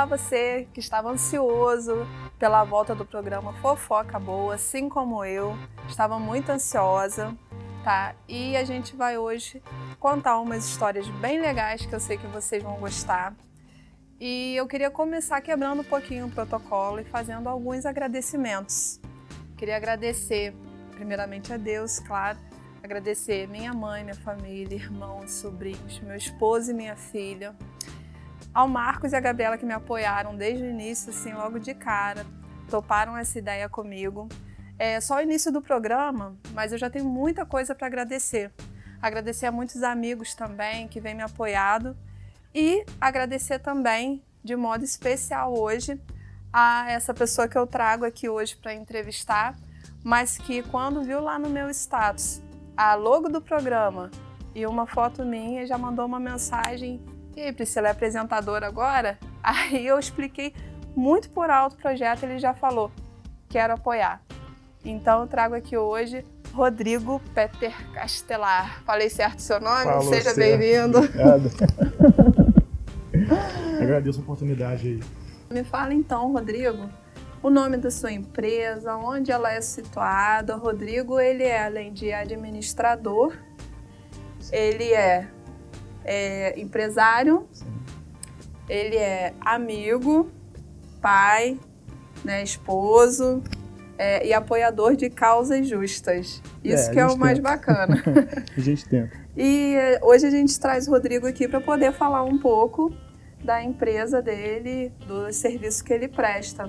você que estava ansioso pela volta do programa Fofoca Boa, assim como eu, estava muito ansiosa, tá? E a gente vai hoje contar umas histórias bem legais que eu sei que vocês vão gostar. E eu queria começar quebrando um pouquinho o protocolo e fazendo alguns agradecimentos. Queria agradecer, primeiramente a Deus, claro, agradecer minha mãe, minha família, irmãos, sobrinhos, meu esposo e minha filha, ao Marcos e a Gabriela que me apoiaram desde o início, assim, logo de cara, toparam essa ideia comigo. É só o início do programa, mas eu já tenho muita coisa para agradecer. Agradecer a muitos amigos também que vêm me apoiado e agradecer também, de modo especial hoje, a essa pessoa que eu trago aqui hoje para entrevistar, mas que quando viu lá no meu status a logo do programa e uma foto minha, já mandou uma mensagem: "E aí, Priscila, é apresentadora agora?" Aí eu expliquei muito por alto o projeto, ele já falou: "Quero apoiar." Então eu trago aqui hoje Rodrigo Peter Castelar. Falei certo o seu nome? Falou Seja certo. bem-vindo. Obrigado. Agradeço a oportunidade aí. Me fala então, Rodrigo, o nome da sua empresa, onde ela é situada. O Rodrigo, ele é, além de administrador, ele é empresário, Sim. ele é amigo, pai, né, esposo e apoiador de causas justas. Isso que é o mais bacana. A gente tenta. E hoje a gente traz o Rodrigo aqui para poder falar um pouco da empresa dele, do serviço que ele presta.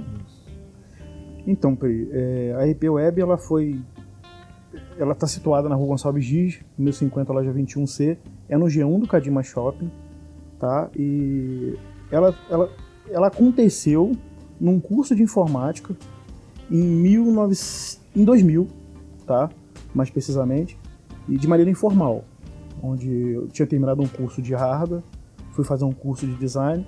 Então, Pri, a RP Web, ela está situada na Rua Gonçalves Dias, 1050, loja 21C, é no G1 do Cadima Shopping, tá? E ela aconteceu num curso de informática em 2000, tá? Mais precisamente, e de maneira informal, onde eu tinha terminado um curso de hardware, fui fazer um curso de design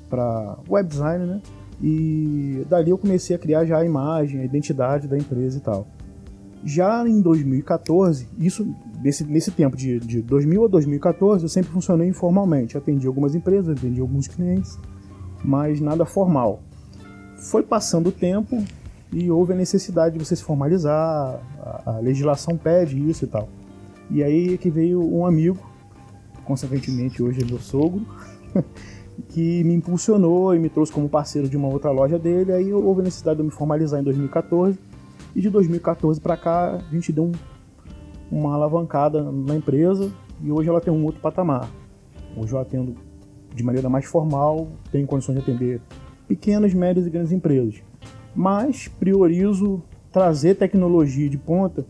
para web design, né? E dali eu comecei a criar já a imagem, a identidade da empresa e tal. Já em 2014, isso nesse tempo de 2000 a 2014, eu sempre funcionei informalmente. Atendi algumas empresas, atendi alguns clientes, mas nada formal. Foi passando o tempo e houve a necessidade de você se formalizar, a legislação pede isso e tal. E aí que veio um amigo, consequentemente hoje é meu sogro, que me impulsionou e me trouxe como parceiro de uma outra loja dele. Aí houve a necessidade de eu me formalizar em 2014, e de 2014 para cá a gente deu uma alavancada na empresa e hoje ela tem um outro patamar. Hoje eu atendo de maneira mais formal, tenho condições de atender pequenas, médias e grandes empresas, mas priorizo trazer tecnologia de ponta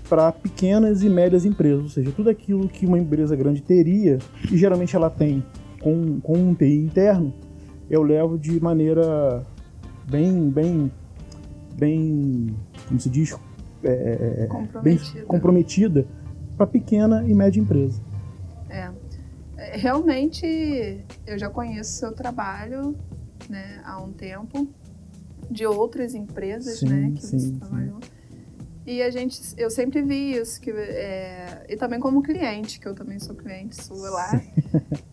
para pequenas e médias empresas, ou seja, tudo aquilo que uma empresa grande teria, e geralmente ela tem com um TI interno, eu levo de maneira bem, como se diz, bem comprometida para pequena e média empresa. Realmente eu já conheço o seu trabalho, né, há um tempo, de outras empresas, sim, né, que sim, você trabalhou. E eu sempre vi isso, e também como cliente, que eu também sou cliente sua lá,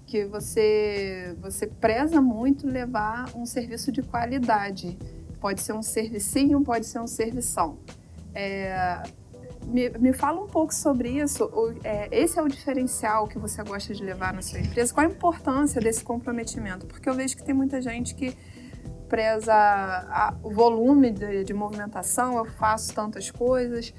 que você preza muito levar um serviço de qualidade. Pode ser um servicinho, pode ser um servição. Me fala um pouco sobre isso. Esse é o diferencial que você gosta de levar na sua empresa? Qual a importância desse comprometimento? Porque eu vejo que tem muita gente que preza o volume de movimentação, eu faço tantas coisas,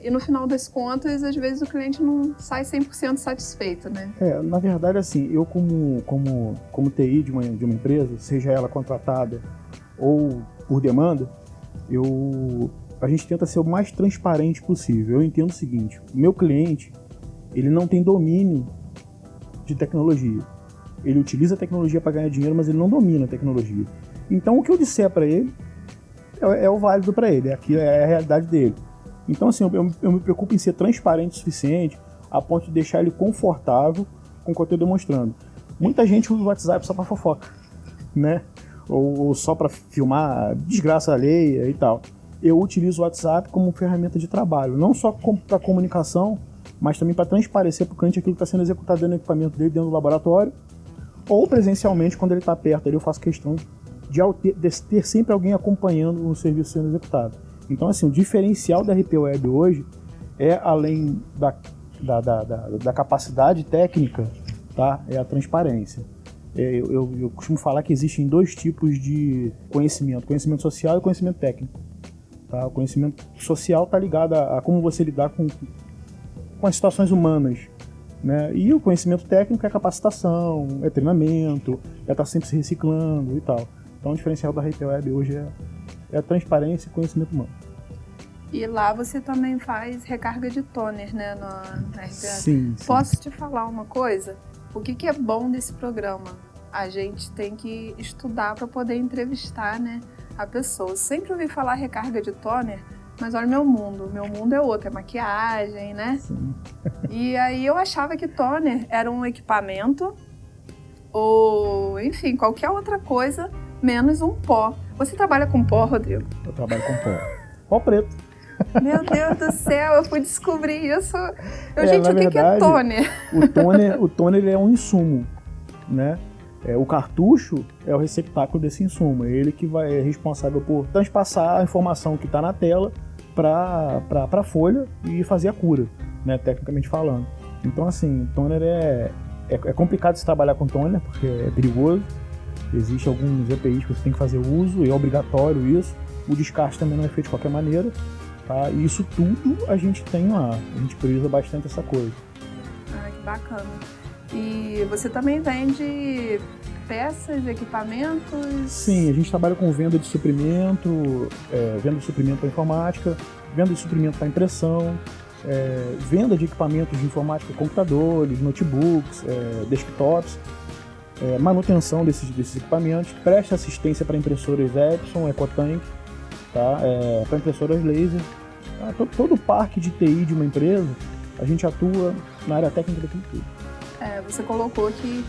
e no final das contas, às vezes o cliente não sai 100% satisfeito, né? Na verdade, assim, eu como TI de uma empresa, seja ela contratada ou por demanda, a gente tenta ser o mais transparente possível. Eu entendo o seguinte: o meu cliente, ele não tem domínio de tecnologia. Ele utiliza a tecnologia para ganhar dinheiro, mas ele não domina a tecnologia. Então, o que eu disser para ele é o válido para ele, aqui é a realidade dele. Então, assim, eu me preocupo em ser transparente o suficiente a ponto de deixar ele confortável com o que eu estou demonstrando. Muita gente usa o WhatsApp só para fofoca, né? Ou só para filmar desgraça alheia e tal. Eu utilizo o WhatsApp como ferramenta de trabalho, não só para comunicação, mas também para transparecer para o cliente aquilo que está sendo executado dentro do equipamento dele, dentro do laboratório, Ou presencialmente, quando ele está perto, eu faço questão de ter sempre alguém acompanhando o serviço sendo executado. Então, assim, o diferencial da RP Web hoje é, além da capacidade técnica, tá? É a transparência. Eu costumo falar que existem 2 tipos de conhecimento social e conhecimento técnico. Tá? O conhecimento social está ligado a como você lidar com as situações humanas, né? E o conhecimento técnico é capacitação, é treinamento, é estar sempre se reciclando e tal. Então o diferencial da RP Web hoje é a transparência e conhecimento humano. E lá você também faz recarga de toner, né, na RP Web? Sim. Posso te falar uma coisa? O que é bom desse programa? A gente tem que estudar para poder entrevistar, né, a pessoa. Eu sempre ouvi falar recarga de toner, mas olha meu mundo é outro, é maquiagem, né? Sim. E aí eu achava que toner era um equipamento ou, enfim, qualquer outra coisa, menos um pó. Você trabalha com pó, Rodrigo? Eu trabalho com pó. Pó preto. Meu Deus do céu, eu fui descobrir isso. Gente, o que é toner? O toner é um insumo, né? O cartucho é o receptáculo desse insumo. É ele que é responsável por transpassar a informação que está na tela para a folha e fazer a cura, né? Tecnicamente falando. Então, assim, toner é complicado se trabalhar com toner, porque é perigoso. Existem alguns EPIs que você tem que fazer uso, e é obrigatório isso. O descarte também não é feito de qualquer maneira. Tá? E isso tudo a gente tem lá. A gente prioriza bastante essa coisa. Ah, que bacana. E você também vende peças, equipamentos? Sim, a gente trabalha com venda de suprimento para informática, venda de suprimento para impressão, venda de equipamentos de informática, computadores, notebooks, desktops, manutenção desses equipamentos, presta assistência para impressoras Epson, Ecotank, tá? Para impressoras laser. Tá? Todo o parque de TI de uma empresa, a gente atua na área técnica daquilo tudo. Você colocou que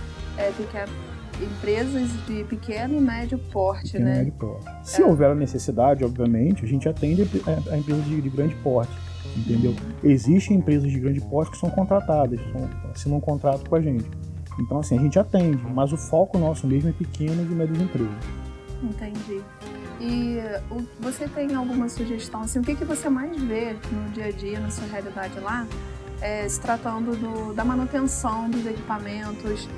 empresas de pequeno e médio porte, né? Médio porte. Se houver a necessidade, obviamente, a gente atende a empresas de grande porte, entendeu? Existem empresas de grande porte que são contratadas, assinam um contrato com a gente. Então, assim, a gente atende, mas o foco nosso mesmo é pequenas e médias empresas. Entendi. E você tem alguma sugestão, assim, o que você mais vê no dia a dia, na sua realidade lá, se tratando da manutenção dos equipamentos?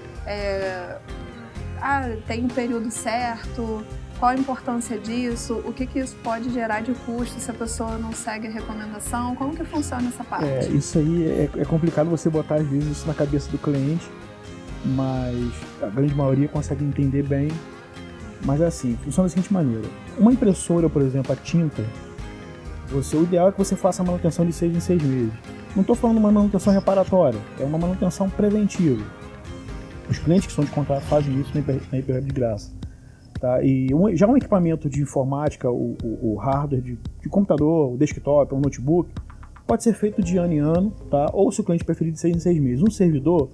Tem um período certo? Qual a importância disso? O que isso pode gerar de custo se a pessoa não segue a recomendação? Como que funciona essa parte? Isso aí é complicado você botar, às vezes, isso na cabeça do cliente, mas a grande maioria consegue entender bem. Mas é assim, funciona da seguinte maneira. Uma impressora, por exemplo, a tinta, o ideal é que você faça a manutenção de 6 em 6 meses. Não estou falando de uma manutenção reparatória, é uma manutenção preventiva. Os clientes que são de contrato fazem isso na RP Web de graça. Tá? E já um equipamento de informática, o hardware de computador, o desktop, o notebook, pode ser feito de ano em ano, tá? Ou se o cliente preferir de 6 em 6 meses. Um servidor,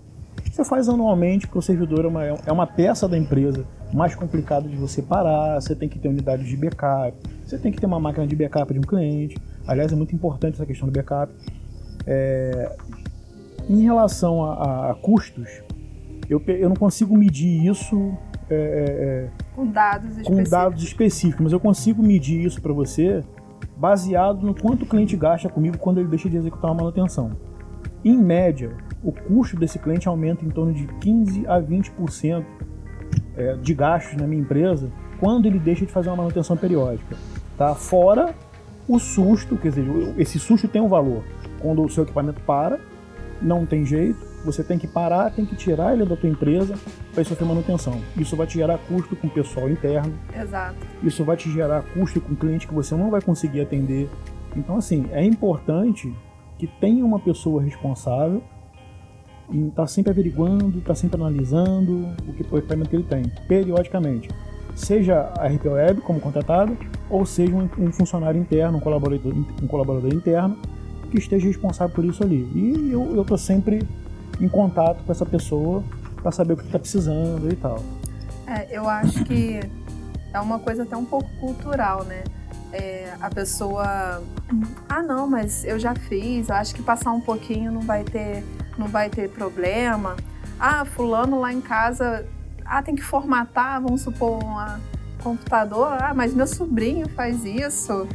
você faz anualmente, porque o servidor é uma peça da empresa mais complicado de você parar, você tem que ter unidades de backup, você tem que ter uma máquina de backup de um cliente. Aliás, é muito importante essa questão do backup. Em relação a custos, eu não consigo medir isso com dados específicos, mas eu consigo medir isso para você baseado no quanto o cliente gasta comigo quando ele deixa de executar uma manutenção. Em média, o custo desse cliente aumenta em torno de 15% a 20% de gastos na minha empresa quando ele deixa de fazer uma manutenção periódica. Tá? Fora o susto, quer dizer, esse susto tem um valor. Quando o seu equipamento para, não tem jeito, você tem que parar, tem que tirar ele da tua empresa para sofrer manutenção. Isso vai te gerar custo com o pessoal interno. Exato. Isso vai te gerar custo com cliente que você não vai conseguir atender. Então, assim, é importante que tenha uma pessoa responsável e está sempre averiguando, está sempre analisando o equipamento que ele tem, periodicamente. Seja a RP Web como contratado, ou seja um funcionário interno, um colaborador interno, que esteja responsável por isso ali. E eu estou sempre em contato com essa pessoa para saber o que está precisando e tal. Eu acho que é uma coisa até um pouco cultural, né? A pessoa, não, mas eu já fiz, eu acho que passar um pouquinho não vai ter problema. Fulano lá em casa, tem que formatar, vamos supor, um computador, mas meu sobrinho faz isso,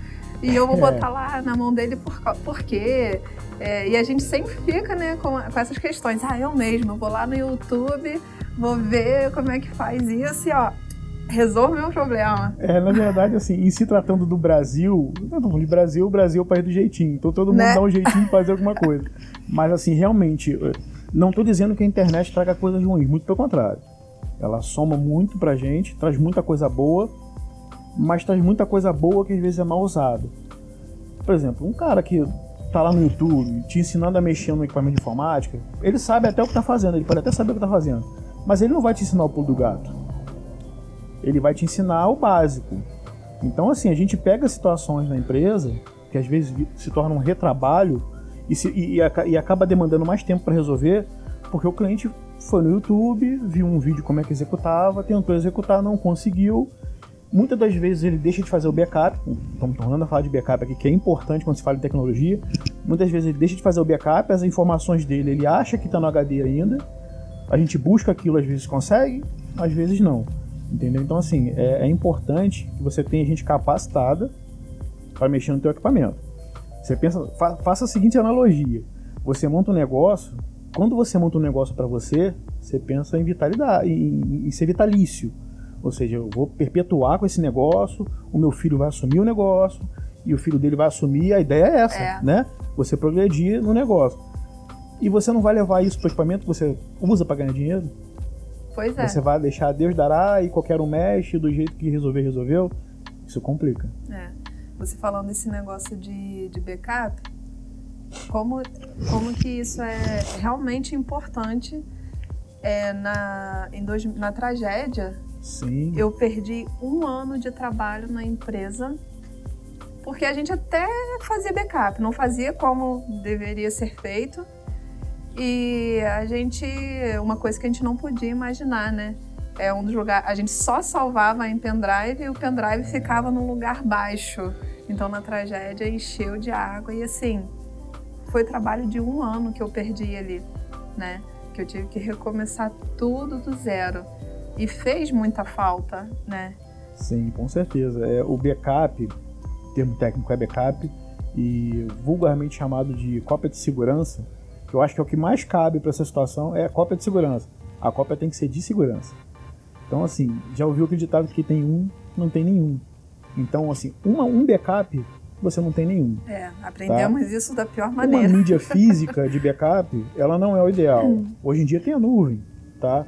e eu vou botar lá na mão dele por quê? E a gente sempre fica, né, com essas questões. Eu mesmo vou lá no YouTube, vou ver como é que faz isso e, resolve o meu problema. Na verdade, assim, em se tratando do Brasil, de Brasil, o Brasil é o país do jeitinho. Então todo mundo dá um jeitinho de fazer alguma coisa. Mas, assim, realmente, não estou dizendo que a internet traga coisas ruins, muito pelo contrário. Ela soma muito pra gente, traz muita coisa boa, mas traz muita coisa boa que às vezes é mal usada. Por exemplo, um cara que tá lá no YouTube te ensinando a mexer no equipamento de informática, ele sabe até o que tá fazendo, ele pode até saber o que tá fazendo, mas ele não vai te ensinar o pulo do gato. Ele vai te ensinar o básico. Então, assim, a gente pega situações na empresa que às vezes se tornam um retrabalho e acaba demandando mais tempo para resolver, porque o cliente foi no YouTube, viu um vídeo como é que executava, tentou executar, não conseguiu. Muitas das vezes ele deixa de fazer o backup, estamos tornando a falar de backup aqui, que é importante quando se fala de tecnologia. Muitas vezes ele deixa de fazer o backup, as informações dele ele acha que está no HD ainda, a gente busca aquilo, às vezes consegue, às vezes não. Entendeu? Então, assim, é importante que você tenha gente capacitada para mexer no teu equipamento. Você pensa, faça a seguinte analogia. Você monta um negócio, quando você monta um negócio para você pensa em vitalidade, em ser vitalício. Ou seja, eu vou perpetuar com esse negócio, o meu filho vai assumir o negócio, e o filho dele vai assumir, a ideia é essa, né? Você progredir no negócio. E você não vai levar isso para o equipamento que você usa para ganhar dinheiro? Pois é. Você vai deixar Deus dará e qualquer um mexe do jeito que resolveu. Isso complica. Você falando desse negócio de backup, como que isso é realmente importante na tragédia. Sim. Eu perdi 1 ano de trabalho na empresa porque a gente até fazia backup, não fazia como deveria ser feito. E uma coisa que a gente não podia imaginar, né? Um dos lugares, a gente só salvava em pendrive e o pendrive ficava num lugar baixo. Então na tragédia encheu de água e assim, foi trabalho de 1 ano que eu perdi ali, né? Que eu tive que recomeçar tudo do zero. E fez muita falta, né? Sim, com certeza. O backup, o termo técnico é backup, e vulgarmente chamado de cópia de segurança, que eu acho que é o que mais cabe para essa situação, é a cópia de segurança. A cópia tem que ser de segurança. Então, assim, já ouviu aquele ditado que tem um, não tem nenhum. Então, assim, um backup, você não tem nenhum. Aprendemos isso da pior maneira. Uma mídia física de backup, ela não é o ideal. Hoje em dia tem a nuvem, tá?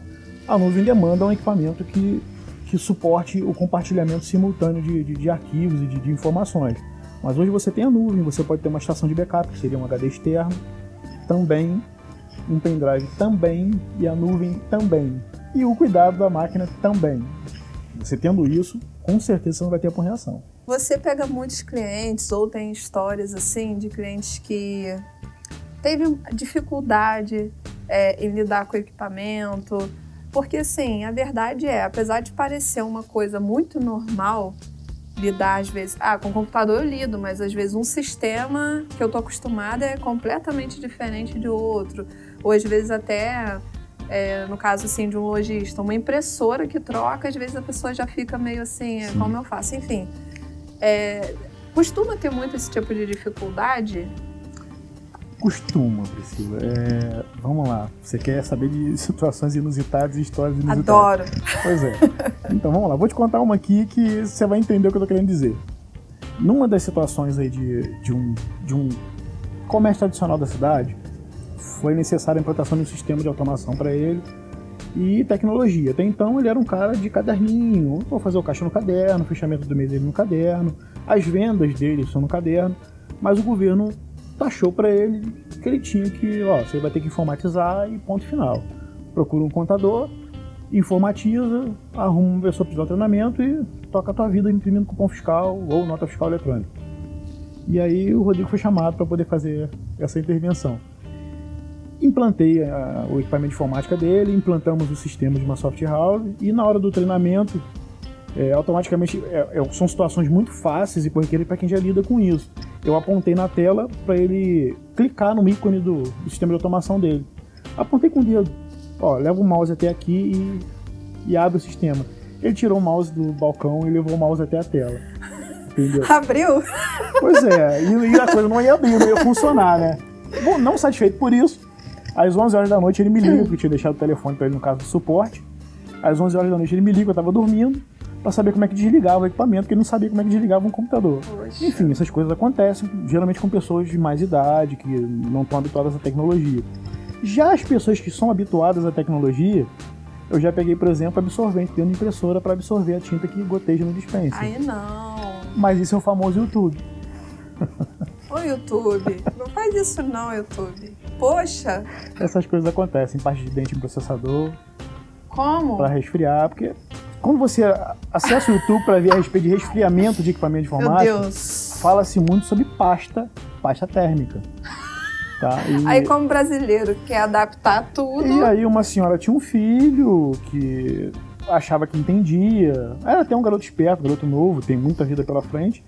A nuvem demanda um equipamento que suporte o compartilhamento simultâneo de arquivos e de informações. Mas hoje você tem a nuvem, você pode ter uma estação de backup, que seria um HD externo, também, um pendrive também, e a nuvem também. E o cuidado da máquina também. Você tendo isso, com certeza você não vai ter reação. Você pega muitos clientes, ou tem histórias assim, de clientes que teve dificuldade em lidar com o equipamento. Porque, assim, a verdade apesar de parecer uma coisa muito normal, lidar, às vezes... com o computador eu lido, mas, às vezes, um sistema que eu tô acostumada é completamente diferente de outro. Ou, às vezes, até, no caso, assim, de um lojista, uma impressora que troca, às vezes a pessoa já fica meio assim, como eu faço? Enfim, costuma ter muito esse tipo de dificuldade? Costuma, Priscila. Vamos lá. Você quer saber de situações inusitadas e histórias inusitadas? Adoro. Pois é. Então, vamos lá. Vou te contar uma aqui que você vai entender o que eu tô querendo dizer. Numa das situações aí de um comércio tradicional da cidade, foi necessária a implantação de um sistema de automação para ele e tecnologia. Até então, ele era um cara de caderninho. Vou fazer o caixa no caderno, o fechamento do mês dele no caderno, as vendas dele são no caderno, mas o governo taxou para ele que ele tinha que, você vai ter que informatizar e ponto final. Procura um contador, informatiza, arruma uma pessoa para o treinamento e toca a tua vida imprimindo cupom fiscal ou nota fiscal eletrônica. E aí o Rodrigo foi chamado para poder fazer essa intervenção. Implantei o equipamento de informática dele, implantamos o sistema de uma software house e na hora do treinamento, automaticamente, são situações muito fáceis e corriqueiras para quem já lida com isso. Eu apontei na tela para ele clicar no ícone do sistema de automação dele. Apontei com o dedo. Leva o mouse até aqui e abre o sistema. Ele tirou o mouse do balcão e levou o mouse até a tela. Entendeu? Abriu? Pois é, e a coisa não ia abrir, não ia funcionar, né? Bom, não satisfeito por isso, às 11 horas da noite ele me liga, porque eu tinha deixado o telefone para ele no caso do suporte. Às 11 horas da noite ele me liga, eu estava dormindo, para saber como é que desligava o equipamento, porque ele não sabia como é que desligava um computador. Poxa. Enfim, essas coisas acontecem, geralmente com pessoas de mais idade, que não estão habituadas à tecnologia. Já as pessoas que são habituadas à tecnologia, eu já peguei, por exemplo, absorvente dentro de impressora para absorver a tinta que goteja no dispenser. Aí não. Mas isso é o famoso YouTube. Ô, YouTube, não faz isso não, YouTube. Poxa, Essas coisas acontecem, parte de dente em processador, como? para resfriar, porque quando você acessa o YouTube para ver a respeito de resfriamento de equipamento de Meu informática, Deus. fala-se muito sobre pasta térmica. Tá? Aí como brasileiro quer adaptar tudo. E aí uma senhora tinha um filho que achava que entendia, era até um garoto esperto, um garoto novo, tem muita vida pela frente,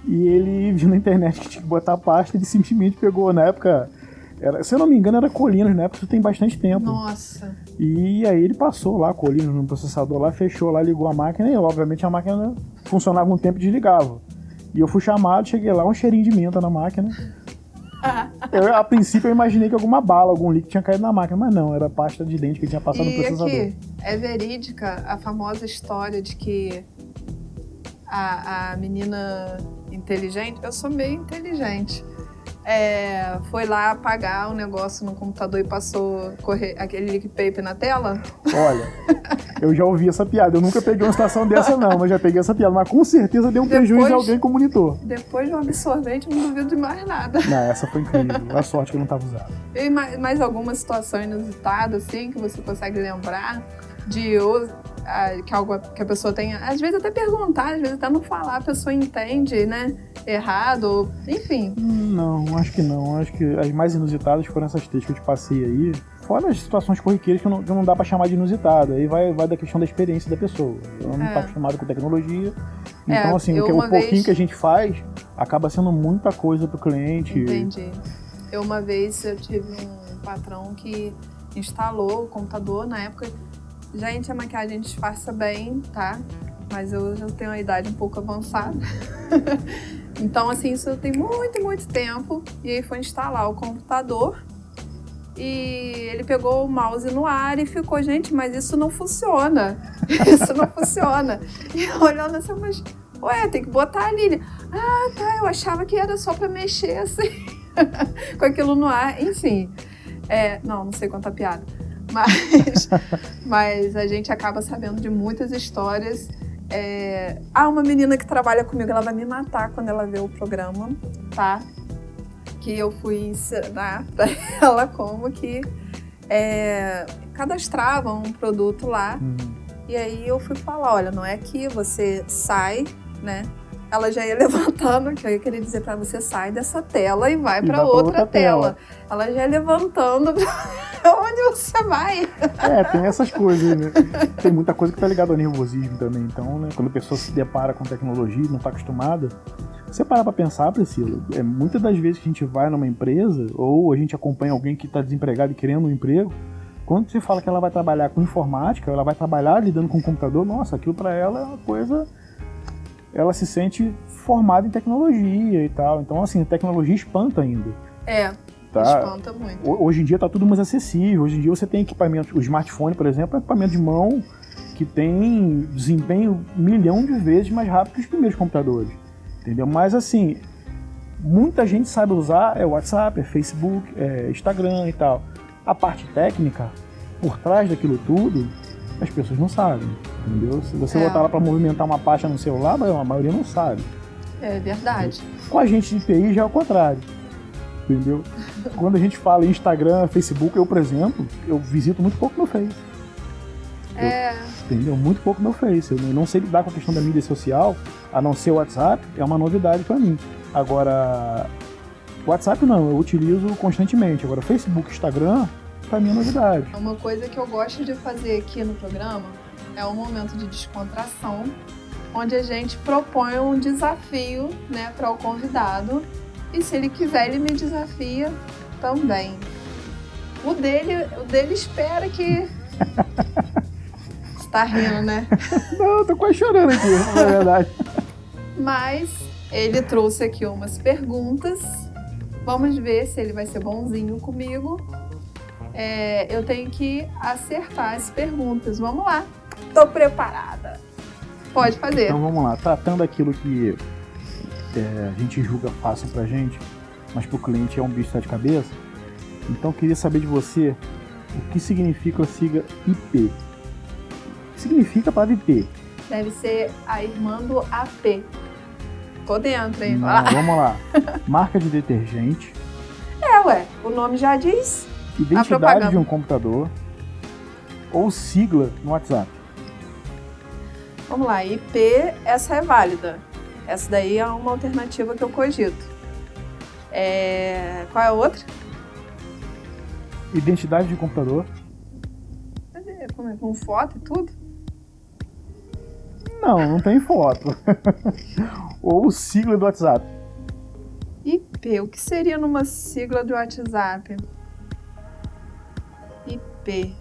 e ele viu na internet que tinha que botar pasta, ele simplesmente pegou, na época, se eu não me engano era Colinas, na época isso tem bastante tempo. Nossa. E aí ele passou lá, Colinas no processador lá, fechou lá, ligou a máquina, e obviamente a máquina funcionava um tempo e desligava. E eu fui chamado, cheguei lá, um cheirinho de menta na máquina. A princípio eu imaginei que alguma bala, algum líquido tinha caído na máquina, mas não, era pasta de dente que tinha passado no processador. Aqui, é verídica a famosa história de que a menina inteligente, eu sou meio inteligente, foi lá apagar um negócio no computador e passou aquele liquid paper na tela? Olha, eu já ouvi essa piada, eu nunca peguei uma situação dessa não, mas já peguei essa piada, mas com certeza deu um prejuízo em alguém com o monitor. Depois de um absorvente, não duvido de mais nada. Não, essa foi incrível, a sorte que eu não estava usando. E mais alguma situação inusitada, assim, que você consegue lembrar que a pessoa tenha, às vezes até perguntar, às vezes até não falar, a pessoa entende, né, errado, enfim. Não, acho que não, acho que as mais inusitadas foram essas três que eu te passei aí, fora as situações corriqueiras que não dá pra chamar de inusitada, aí vai da questão da experiência da pessoa, eu não tô acostumado com tecnologia, então assim, o pouquinho que a gente faz acaba sendo muita coisa pro cliente. Entendi. Uma vez eu tive um patrão que instalou o computador, na época, gente, a maquiagem disfarça bem, tá? Mas eu já tenho uma idade um pouco avançada. Então, assim, isso tem muito, muito tempo. E aí foi instalar o computador. E ele pegou o mouse no ar e ficou, gente, mas isso não funciona. Isso não funciona. E eu olhando assim, mas, tem que botar ali. Ele, tá, eu achava que era só pra mexer assim, com aquilo no ar. Enfim, não sei contar piada. Mas a gente acaba sabendo de muitas histórias. Uma menina que trabalha comigo, ela vai me matar quando ela vê o programa, tá? Que eu fui ensinar pra ela como que cadastrava um produto lá. E aí eu fui falar, olha, não é que você sai, né? Ela já ia levantando, que eu queria dizer pra você, sai dessa tela e vai pra outra tela. Ela já ia levantando, onde você vai? Tem essas coisas, né? Tem muita coisa que tá ligada ao nervosismo também. Então, né, quando a pessoa se depara com tecnologia e não tá acostumada, você para pra pensar, Priscila, muitas das vezes que a gente vai numa empresa, ou a gente acompanha alguém que tá desempregado e querendo um emprego, quando você fala que ela vai trabalhar com informática, ela vai trabalhar lidando com o computador, nossa, aquilo pra ela é uma coisa... Ela se sente formada em tecnologia e tal. Então, assim, a tecnologia espanta ainda. Tá? Espanta muito. Hoje em dia tá tudo mais acessível. Hoje em dia você tem equipamento, o smartphone, por exemplo, é um equipamento de mão que tem desempenho 1 milhão de vezes mais rápido que os primeiros computadores. Entendeu? Mas, assim, muita gente sabe usar WhatsApp, Facebook, Instagram e tal. A parte técnica, por trás daquilo tudo, as pessoas não sabem, entendeu? Se você botar lá para movimentar uma pasta no celular, a maioria não sabe. É verdade. Com a gente de TI já é o contrário, entendeu? Quando a gente fala em Instagram, Facebook, eu, por exemplo, eu visito muito pouco meu Face. Entendeu? Muito pouco meu Face. Eu não sei lidar com a questão da mídia social, a não ser o WhatsApp, é uma novidade para mim. Agora, WhatsApp não, eu utilizo constantemente. Agora, Facebook, Instagram... pra mim é novidade. Uma coisa que eu gosto de fazer aqui no programa é um momento de descontração, onde a gente propõe um desafio, né, para o convidado, e se ele quiser, ele me desafia também. O dele espera que tá rindo, né? Não, eu tô quase chorando aqui, na verdade. Mas ele trouxe aqui umas perguntas. Vamos ver se ele vai ser bonzinho comigo. Eu tenho que acertar as perguntas. Vamos lá. Tô preparada. Pode fazer. Então vamos lá. Tratando aquilo que a gente julga fácil pra gente, mas pro cliente é um bicho de sete cabeças. Então eu queria saber de você o que significa a sigla IP. O que significa a palavra IP? Deve ser a irmã do AP. Tô dentro, hein? Não, vamos lá. Marca de detergente. O nome já diz. Identidade de um computador. Ou sigla no WhatsApp. Vamos lá, IP, essa é válida. Essa daí é uma alternativa que eu cogito. Qual é a outra? Identidade de computador. Cadê? Com foto e tudo? Não tem foto. Ou sigla do WhatsApp. IP, o que seria numa sigla do WhatsApp? IP.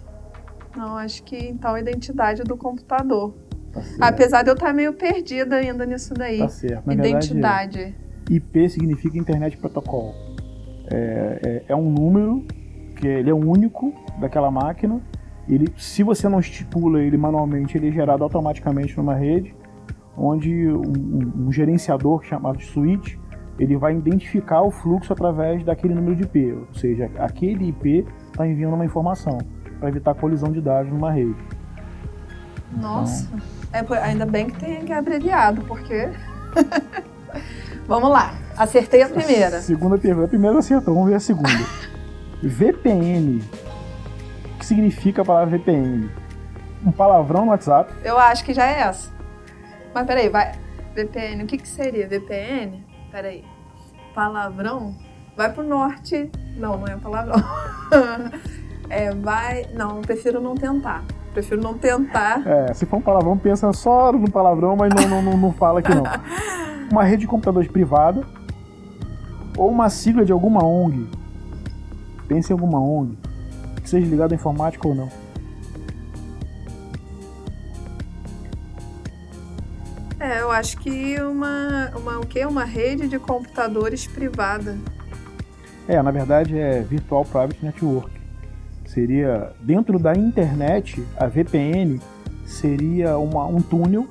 Não, acho que então a identidade do computador. Tá certo. Apesar de eu estar meio perdida ainda nisso daí. Tá certo. Na Identidade. Verdade, IP significa Internet Protocol. É um número que ele é único daquela máquina. Se você não estipula ele manualmente, ele é gerado automaticamente numa rede, onde um gerenciador chamado de switch, ele vai identificar o fluxo através daquele número de IP. Ou seja, aquele IP está enviando uma informação para evitar colisão de dados numa rede. Nossa, ainda bem que tem aqui abreviado, porque... Vamos lá, acertei a primeira. Segunda pergunta. A primeira acertou, vamos ver a segunda. VPN. O que significa a palavra VPN? Um palavrão no WhatsApp. Eu acho que já é essa. Mas peraí, vai. VPN, o que seria? VPN? Peraí. Palavrão? Vai pro norte. Não é palavrão. Não, prefiro não tentar. Se for um palavrão, pensa só no palavrão, mas não fala aqui não. Uma rede de computadores privada ou uma sigla de alguma ONG. Pense em alguma ONG, que seja ligada à informática ou não. Eu acho que uma rede de computadores privada. Na verdade é Virtual Private Network. Seria, dentro da internet, a VPN seria um túnel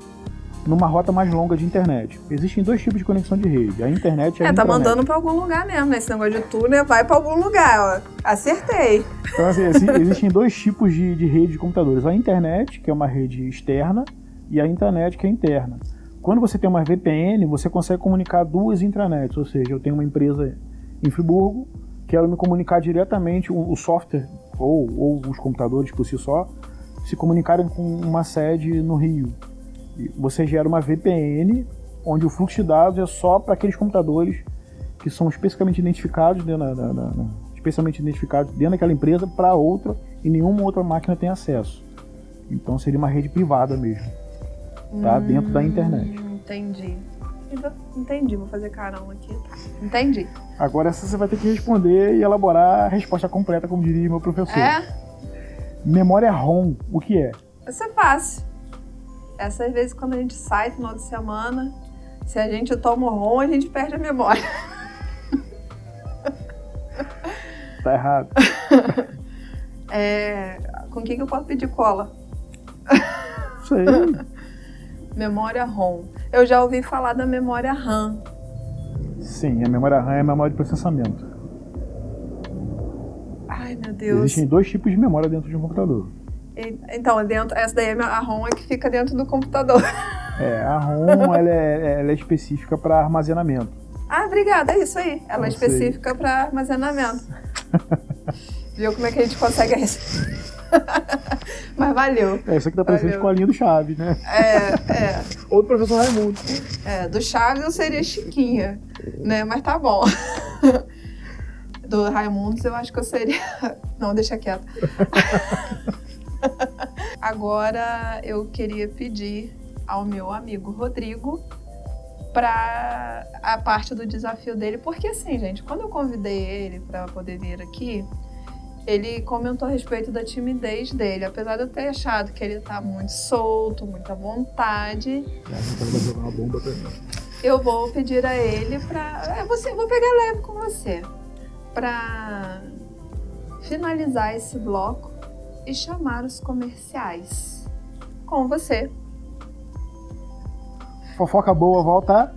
numa rota mais longa de internet. Existem dois tipos de conexão de rede. A internet e a tá intranet. mandando pra algum lugar mesmo, né? Esse negócio de túnel vai pra algum lugar, ó. Acertei. Então, assim, existem dois tipos de rede de computadores. A internet, que é uma rede externa, e a intranet, que é interna. Quando você tem uma VPN, você consegue comunicar duas intranets. Ou seja, eu tenho uma empresa em Friburgo, quero me comunicar diretamente, o software ou os computadores por si só, se comunicarem com uma sede no Rio. Você gera uma VPN, onde o fluxo de dados é só para aqueles computadores que são especificamente identificados dentro daquela empresa para outra, e nenhuma outra máquina tem acesso. Então seria uma rede privada mesmo, tá? Dentro da internet. Entendi, vou fazer carão aqui. Entendi. Agora essa você vai ter que responder e elaborar a resposta completa, como diria meu professor. Memória ROM, o que é? Isso é fácil. Essas vezes quando a gente sai no final de semana, se a gente toma o ROM, a gente perde a memória. Tá errado. Com quem que eu posso pedir cola? Isso aí. Memória ROM. Eu já ouvi falar da memória RAM. Sim, a memória RAM é a memória de processamento. Ai, meu Deus. Existem dois tipos de memória dentro de um computador. Então, essa daí é a ROM que fica dentro do computador. A ROM ela é específica para armazenamento. Obrigada, é isso aí. Ela é específica para armazenamento. Viu como é que a gente consegue Mas valeu. Isso aqui tá parecendo escolinha do Chaves, né? Ou do professor Raimundo. Do Chaves eu seria Chiquinha, né? Mas tá bom. Do Raimundo eu acho que eu seria... Não, deixa quieto. Agora eu queria pedir ao meu amigo Rodrigo para a parte do desafio dele, porque assim, gente, quando eu convidei ele para poder vir aqui, ele comentou a respeito da timidez dele, apesar de eu ter achado que ele tá muito solto, muita vontade. Então vai jogar uma bomba pra mim. Eu vou pedir a ele pra... vou pegar leve com você. Pra finalizar esse bloco e chamar os comerciais. Com você. Fofoca boa, volta.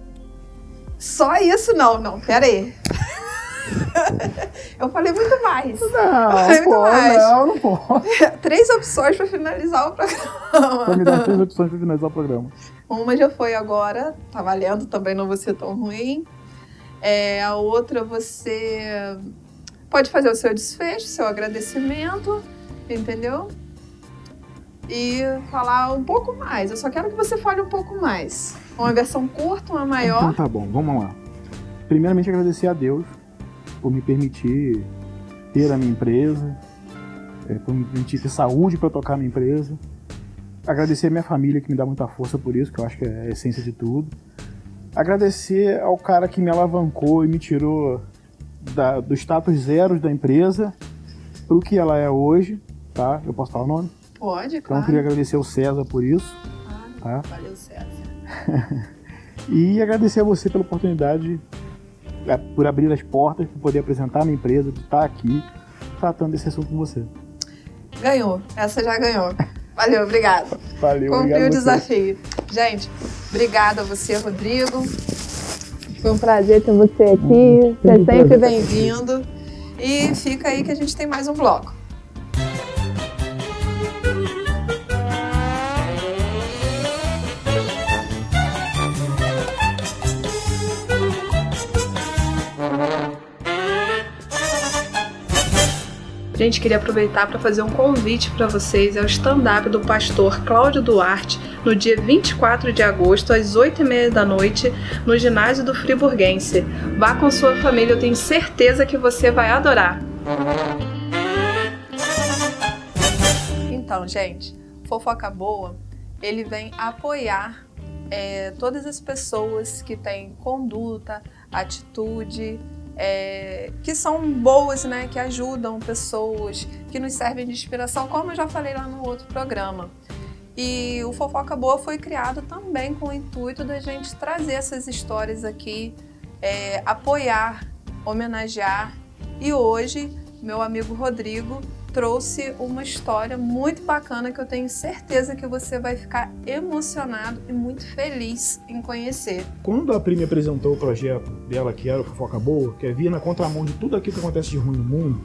Só isso não, pera aí. Eu falei muito mais. Não pode. 3 opções para finalizar o programa. Só me dá 3 opções para finalizar o programa. Uma já foi agora, tá valendo, também não vou ser tão ruim. A outra você pode fazer o seu desfecho, seu agradecimento, entendeu? E falar um pouco mais. Eu só quero que você fale um pouco mais. Uma versão curta, uma maior. Então tá bom, vamos lá. Primeiramente agradecer a Deus por me permitir ter a minha empresa, por me permitir ter saúde para tocar a minha empresa. Agradecer a minha família que me dá muita força por isso, que eu acho que é a essência de tudo. Agradecer ao cara que me alavancou e me tirou do status zero da empresa para o que ela é hoje, tá? Eu posso falar o nome? Pode, então, claro. Eu queria agradecer ao César por isso. Tá? Valeu, César. E agradecer a você pela oportunidade, por abrir as portas, por poder apresentar a minha empresa, de estar aqui tratando desse assunto com você. Ganhou. Essa já ganhou. Valeu, obrigado. Valeu, cumpriu o desafio. Gente, obrigada a você, Rodrigo. Foi um prazer ter você aqui. Você é sempre bem-vindo. E fica aí que a gente tem mais um bloco. Gente, queria aproveitar para fazer um convite para vocês ao stand-up do pastor Cláudio Duarte, no dia 24 de agosto, às 8h30 da noite, no ginásio do Friburguense. Vá com sua família, eu tenho certeza que você vai adorar. Então, gente, Fofoca Boa, ele vem apoiar todas as pessoas que têm conduta, atitude, que são boas, né? Que ajudam pessoas, que nos servem de inspiração, como eu já falei lá no outro programa. E o Fofoca Boa foi criado também com o intuito da gente trazer essas histórias aqui, apoiar, homenagear. E hoje, meu amigo Rodrigo trouxe uma história muito bacana que eu tenho certeza que você vai ficar emocionado e muito feliz em conhecer. Quando a Pri me apresentou o projeto dela, que era o Fofoca Boa, que é vir na contramão de tudo aquilo que acontece de ruim no mundo,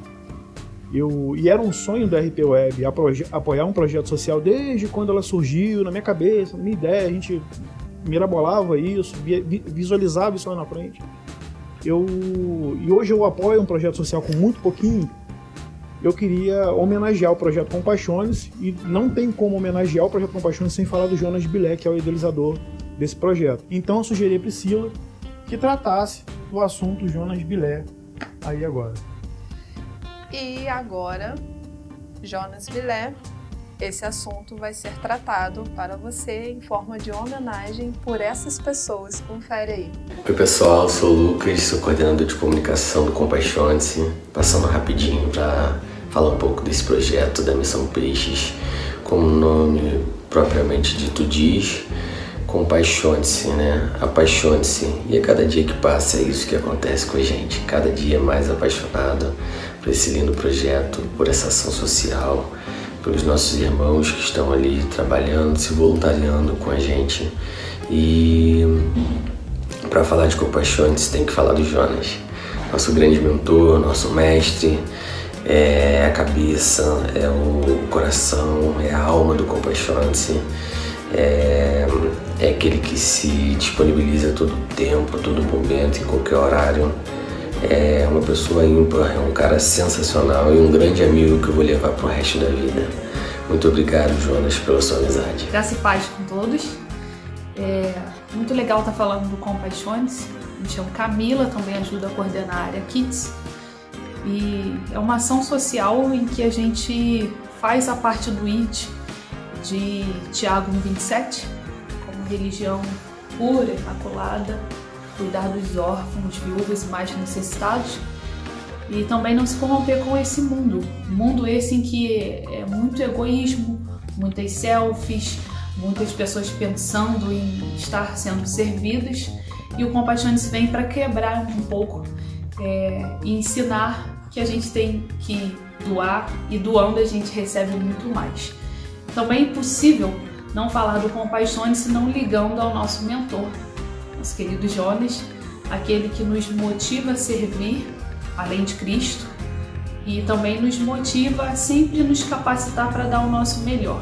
e era um sonho da RP Web apoiar um projeto social desde quando ela surgiu, na minha cabeça, na minha ideia, a gente mirabolava isso, visualizava isso lá na frente. E hoje eu apoio um projeto social com muito pouquinho. Eu queria homenagear o Projeto Compaixões, e não tem como homenagear o Projeto Compaixões sem falar do Jonas Bilé, que é o idealizador desse projeto. Então eu sugeri a Priscila que tratasse do assunto Jonas Bilé aí agora. E agora, Jonas Bilé, esse assunto vai ser tratado para você em forma de homenagem por essas pessoas. Confere aí. Oi pessoal, sou o Lucas, sou coordenador de comunicação do Compaixone-se, passando rapidinho para falar um pouco desse projeto da Missão Peixes. Como o nome propriamente dito diz, compaixone-se, né? Apaixone-se. E a cada dia que passa é isso que acontece com a gente. Cada dia mais apaixonado por esse lindo projeto, por essa ação social, pelos nossos irmãos que estão ali trabalhando, se voluntariando com a gente. E para falar de Compaixone-se tem que falar do Jonas, nosso grande mentor, nosso mestre, é a cabeça, é o coração, é a alma do Compaixone-se, é aquele que se disponibiliza a todo tempo, a todo momento, em qualquer horário. É uma pessoa ímpar, é um cara sensacional e um grande amigo que eu vou levar pro resto da vida. Muito obrigado, Jonas, pela sua amizade. Graça e paz com todos. Muito legal estar falando do Compaixone-se. Me chamo Camila, também ajudo a coordenar a área Kids. E é uma ação social em que a gente faz a parte do ID de Tiago 1,27, como religião pura, imaculada, cuidar dos órfãos, viúvas e mais necessitados. e também não se corromper com esse mundo esse em que é muito egoísmo, muitas selfies, muitas pessoas pensando em estar sendo servidas, e o Compaixone-se vem para quebrar um pouco e ensinar que a gente tem que doar, e doando a gente recebe muito mais. Também é impossível não falar do Compaixone-se não ligando ao nosso mentor, nosso querido Jonas, aquele que nos motiva a servir além de Cristo e também nos motiva a sempre nos capacitar para dar o nosso melhor.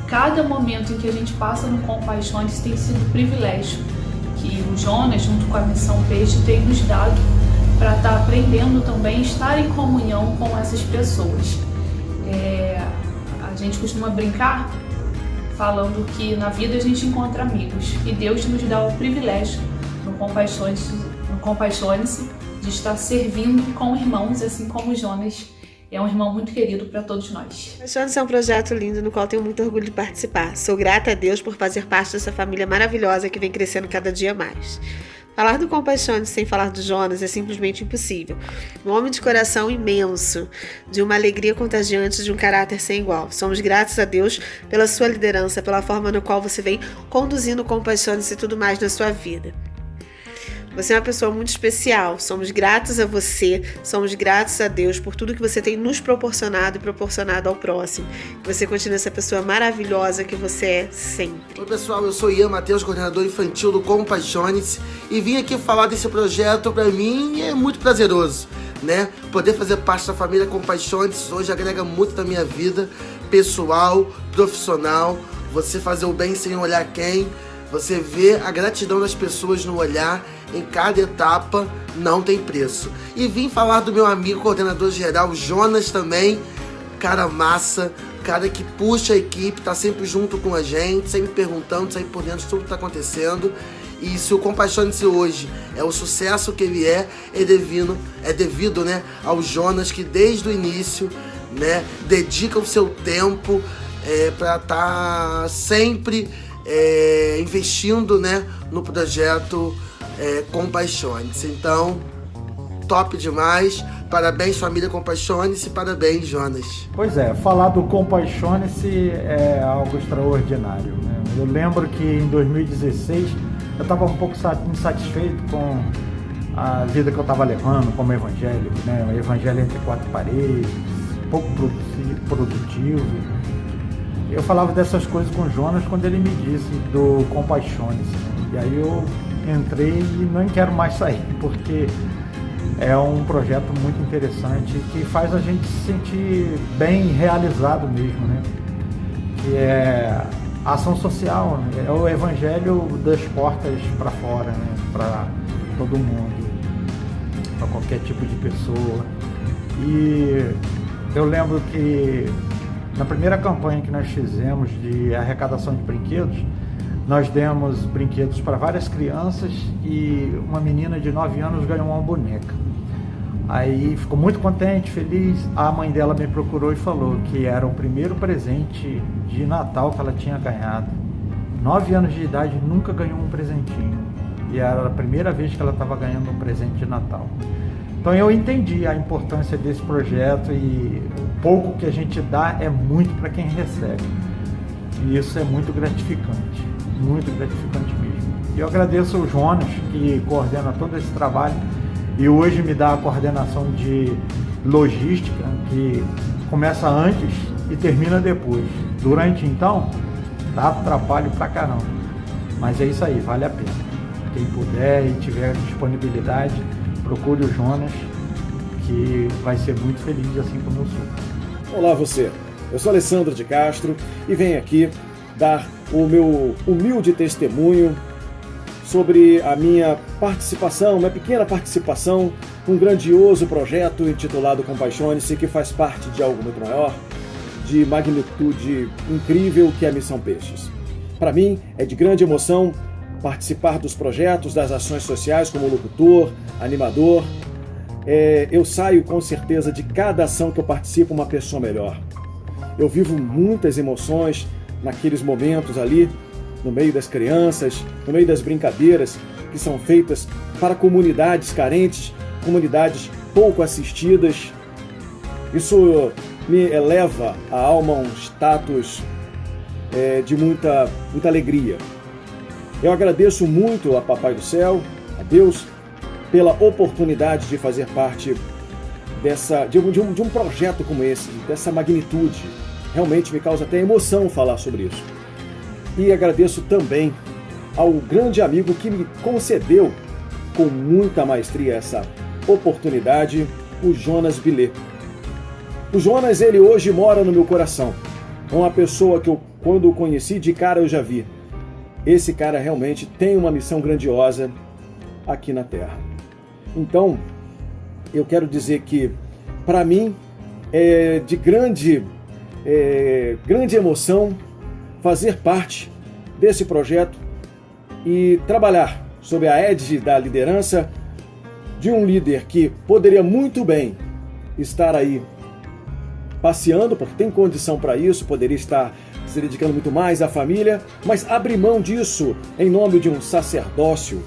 Cada momento em que a gente passa no Compaixone-se tem sido um privilégio que o Jonas, junto com a Missão Peixe, tem nos dado para estar aprendendo também, estar em comunhão com essas pessoas. A gente costuma brincar falando que na vida a gente encontra amigos, e Deus nos dá o privilégio no Compaixone-se de estar servindo com irmãos, assim como o Jonas é um irmão muito querido para todos nós. Compaixone-se é um projeto lindo no qual tenho muito orgulho de participar. Sou grata a Deus por fazer parte dessa família maravilhosa que vem crescendo cada dia mais. Falar do Compaixone-se sem falar do Jonas é simplesmente impossível. Um homem de coração imenso, de uma alegria contagiante, de um caráter sem igual. Somos gratos a Deus pela sua liderança, pela forma no qual você vem conduzindo o Compaixone-se e tudo mais na sua vida. Você é uma pessoa muito especial. Somos gratos a você, somos gratos a Deus por tudo que você tem nos proporcionado e proporcionado ao próximo. Que você continue essa pessoa maravilhosa que você é sempre. Oi pessoal, eu sou Ian Matheus, coordenador infantil do Compaixone-se, e vim aqui falar desse projeto. Para mim é muito prazeroso, né? Poder fazer parte da família Compaixone-se hoje agrega muito na minha vida pessoal, profissional. Você fazer o bem sem olhar quem, você vê a gratidão das pessoas no olhar. Em cada etapa não tem preço. E vim falar do meu amigo coordenador geral Jonas também, cara massa, cara que puxa a equipe, tá sempre junto com a gente, sempre perguntando, sempre por dentro de tudo que tá acontecendo. E se o Compaixone-se hoje é o sucesso que ele é devido, né, ao Jonas, que desde o início, né, dedica o seu tempo para estar sempre investindo, né, no projeto Compaixone-se. Então, top demais. Parabéns, família Compaixone-se. Parabéns, Jonas. Pois é, falar do Compaixone-se é algo extraordinário, né? Eu lembro que em 2016 eu estava um pouco insatisfeito com a vida que eu estava levando como evangélico, né? Um evangelho entre quatro paredes, pouco produtivo. Eu falava dessas coisas com o Jonas quando ele me disse do Compaixone-se. E aí eu entrei e não quero mais sair, porque é um projeto muito interessante que faz a gente se sentir bem realizado mesmo, né? Que é a ação social, né? É o evangelho das portas para fora, né? Para todo mundo, para qualquer tipo de pessoa. E eu lembro que na primeira campanha que nós fizemos de arrecadação de brinquedos, nós demos brinquedos para várias crianças e uma menina de 9 anos ganhou uma boneca. Aí ficou muito contente, feliz. A mãe dela me procurou e falou que era o primeiro presente de Natal que ela tinha ganhado. 9 anos de idade, nunca ganhou um presentinho. E era a primeira vez que ela estava ganhando um presente de Natal. Então eu entendi a importância desse projeto, e o pouco que a gente dá é muito para quem recebe. E isso é muito gratificante mesmo. E eu agradeço ao Jonas, que coordena todo esse trabalho e hoje me dá a coordenação de logística, que começa antes e termina depois. Durante, então, dá trabalho pra caramba. Mas é isso aí, vale a pena. Quem puder e tiver disponibilidade, procure o Jonas, que vai ser muito feliz, assim como eu sou. Olá você, eu sou Alessandro de Castro e venho aqui dar o meu humilde testemunho sobre a minha participação, minha pequena participação num grandioso projeto intitulado Compaixone-se, que faz parte de algo muito maior, de magnitude incrível, que é a Missão Peixes. Para mim é de grande emoção participar dos projetos, das ações sociais como locutor, animador. Eu saio com certeza de cada ação que eu participo uma pessoa melhor. Eu vivo muitas emoções naqueles momentos ali, no meio das crianças, no meio das brincadeiras que são feitas para comunidades carentes, comunidades pouco assistidas. Isso me eleva a alma a um status de muita alegria. Eu agradeço muito a Papai do Céu, a Deus, pela oportunidade de fazer parte de um projeto como esse, dessa magnitude. Realmente me causa até emoção falar sobre isso. E agradeço também ao grande amigo que me concedeu com muita maestria essa oportunidade, o Jonas Billet. O Jonas, ele hoje mora no meu coração. É uma pessoa que quando o conheci, de cara eu já vi. Esse cara realmente tem uma missão grandiosa aqui na Terra. Então, eu quero dizer que, para mim, é de grande emoção fazer parte desse projeto e trabalhar sob a égide da liderança de um líder que poderia muito bem estar aí passeando, porque tem condição para isso, poderia estar se dedicando muito mais à família, mas abrir mão disso em nome de um sacerdócio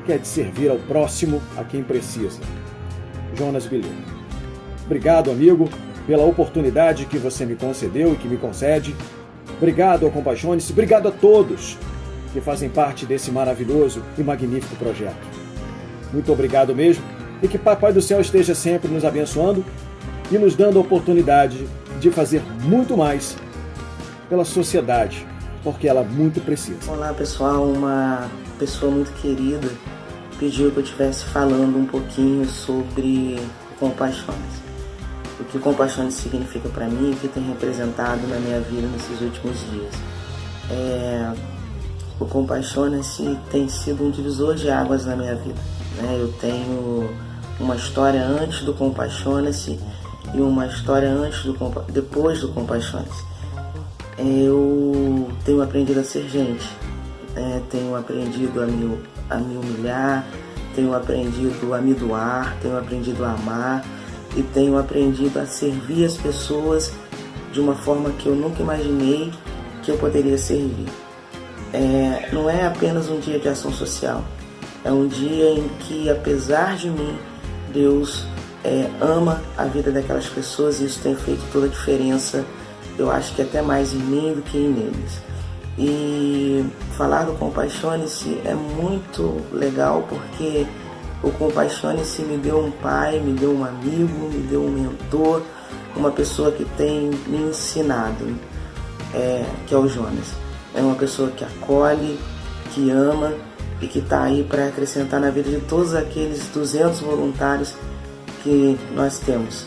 que é de servir ao próximo, a quem precisa. Jonas Billet. Obrigado, amigo, pela oportunidade que você me concedeu e que me concede. Obrigado ao Compaixone-se, obrigado a todos que fazem parte desse maravilhoso e magnífico projeto. Muito obrigado mesmo, e que Papai do Céu esteja sempre nos abençoando e nos dando a oportunidade de fazer muito mais pela sociedade, porque ela muito precisa. Olá pessoal, uma pessoa muito querida pediu que eu estivesse falando um pouquinho sobre o Compaixone-se. O que o Compaixone-se significa para mim e o que tem representado na minha vida nesses últimos dias. O Compaixone-se tem sido um divisor de águas na minha vida. Eu tenho uma história antes do Compaixone-se e uma história depois do Compaixone-se. Eu tenho aprendido a ser gente, tenho aprendido a me humilhar, tenho aprendido a me doar, tenho aprendido a amar e tenho aprendido a servir as pessoas de uma forma que eu nunca imaginei que eu poderia servir. Não é apenas um dia de ação social, é um dia em que, apesar de mim, Deus ama a vida daquelas pessoas e isso tem feito toda a diferença. Eu acho que até mais em mim do que em eles. E falar do Compaixone-se é muito legal porque o Compaixone-se me deu um pai, me deu um amigo, me deu um mentor, uma pessoa que tem me ensinado, que é o Jonas. É uma pessoa que acolhe, que ama e que está aí para acrescentar na vida de todos aqueles 200 voluntários que nós temos.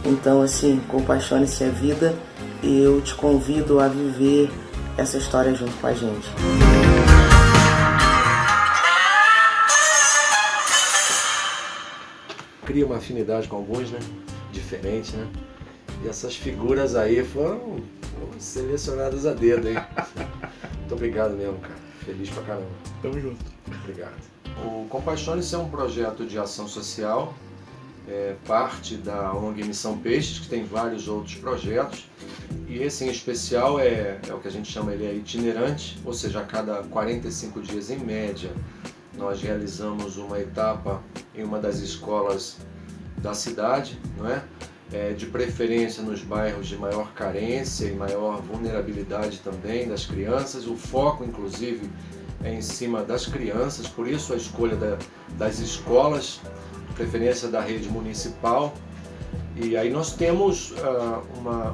Então, assim, Compaixone-se é vida e eu te convido a viver essa história junto com a gente. Cria uma afinidade com alguns, né? Diferente, né? E essas figuras aí foram selecionadas a dedo, hein? Muito obrigado mesmo, cara. Feliz pra caramba. Tamo junto. Obrigado. O Compaixone-se é um projeto de ação social, parte da ONG Missão Peixes, que tem vários outros projetos, e esse em especial é o que a gente chama, ele é itinerante, ou seja, a cada 45 dias em média, nós realizamos uma etapa em uma das escolas da cidade, não é? De preferência nos bairros de maior carência e maior vulnerabilidade também das crianças. O foco, inclusive, é em cima das crianças, por isso a escolha das escolas, preferência da rede municipal. E aí nós temos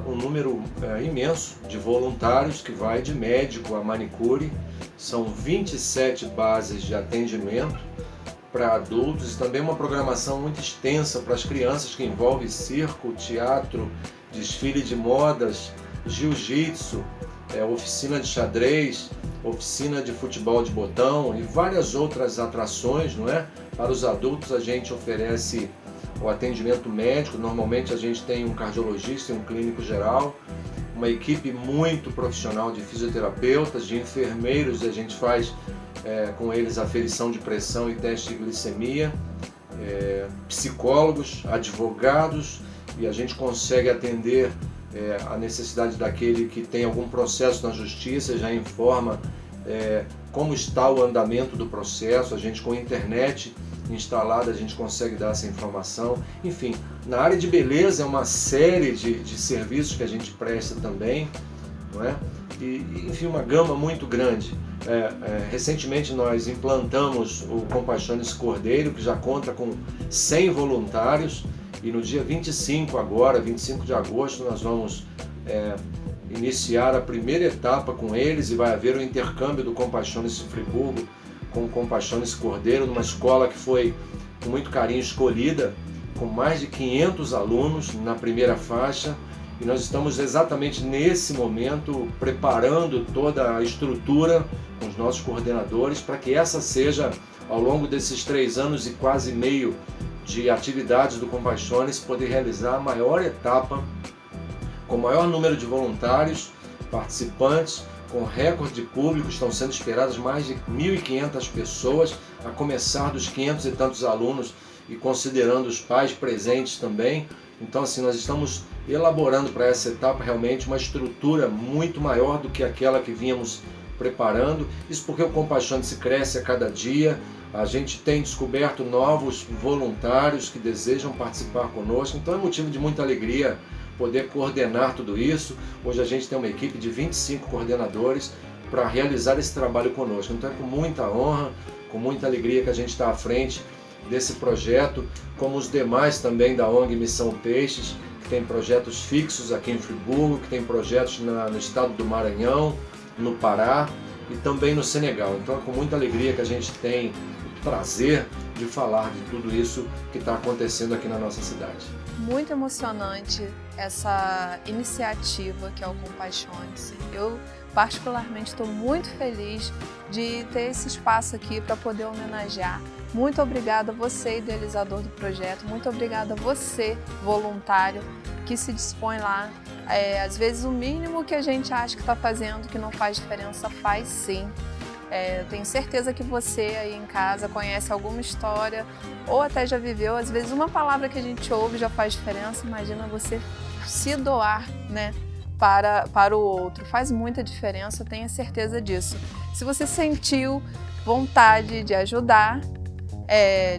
um número imenso de voluntários que vai de médico a manicure. São 27 bases de atendimento para adultos e também uma programação muito extensa para as crianças que envolve circo, teatro, desfile de modas, jiu-jitsu, oficina de xadrez, oficina de futebol de botão e várias outras atrações, não é? Para os adultos a gente oferece o atendimento médico, normalmente a gente tem um cardiologista e um clínico geral, uma equipe muito profissional de fisioterapeutas, de enfermeiros, e a gente faz com eles aferição de pressão e teste de glicemia, psicólogos, advogados, e a gente consegue atender a necessidade daquele que tem algum processo na justiça, já informa como está o andamento do processo. A gente com a internet instalada, a gente consegue dar essa informação. Enfim, na área de beleza é uma série de serviços que a gente presta também, não é? E enfim, uma gama muito grande. Recentemente nós implantamos o Compaixones Cordeiro, que já conta com 100 voluntários, e no dia 25 de agosto, nós vamos iniciar a primeira etapa com eles, e vai haver o intercâmbio do Compaixones Friburgo com o Compaixones Cordeiro, numa escola que foi com muito carinho escolhida, com mais de 500 alunos na primeira faixa, e nós estamos exatamente nesse momento preparando toda a estrutura com os nossos coordenadores para que essa seja, ao longo desses 3 anos e quase meio de atividades do Compaixones, poder realizar a maior etapa, com o maior número de voluntários, participantes, com recorde de público. Estão sendo esperadas mais de 1.500 pessoas, a começar dos 500 e tantos alunos e considerando os pais presentes também. Então, assim, nós estamos elaborando para essa etapa realmente uma estrutura muito maior do que aquela que vínhamos preparando. Isso porque o Compaixones se cresce a cada dia. A gente tem descoberto novos voluntários que desejam participar conosco. Então é motivo de muita alegria poder coordenar tudo isso. Hoje a gente tem uma equipe de 25 coordenadores para realizar esse trabalho conosco. Então é com muita honra, com muita alegria que a gente está à frente desse projeto, como os demais também da ONG Missão Peixes, que tem projetos fixos aqui em Friburgo, que tem projetos no estado do Maranhão, no Pará e também no Senegal. Então é com muita alegria que a gente tem o prazer de falar de tudo isso que está acontecendo aqui na nossa cidade. Muito emocionante essa iniciativa que é o Compaixones. Eu particularmente estou muito feliz de ter esse espaço aqui para poder homenagear. Muito obrigada a você, idealizador do projeto, muito obrigada a você, voluntário, que se dispõe lá. Às vezes o mínimo que a gente acha que está fazendo, que não faz diferença, faz sim. Eu tenho certeza que você aí em casa conhece alguma história ou até já viveu. Às vezes uma palavra que a gente ouve já faz diferença. Imagina você se doar, né, para o outro. Faz muita diferença, tenha certeza disso. Se você sentiu vontade de ajudar,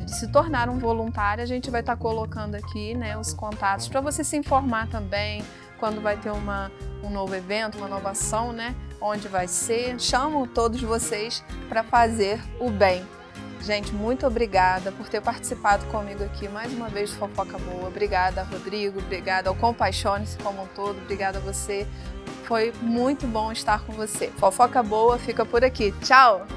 de se tornar um voluntário, a gente vai estar colocando aqui, né, os contatos para você se informar também quando vai ter um novo evento, uma nova ação, né, onde vai ser. Chamo todos vocês para fazer o bem. Gente, muito obrigada por ter participado comigo aqui mais uma vez do Fofoca Boa. Obrigada, Rodrigo, obrigada ao Compaixones como um todo, obrigada a você. Foi muito bom estar com você. Fofoca Boa fica por aqui. Tchau!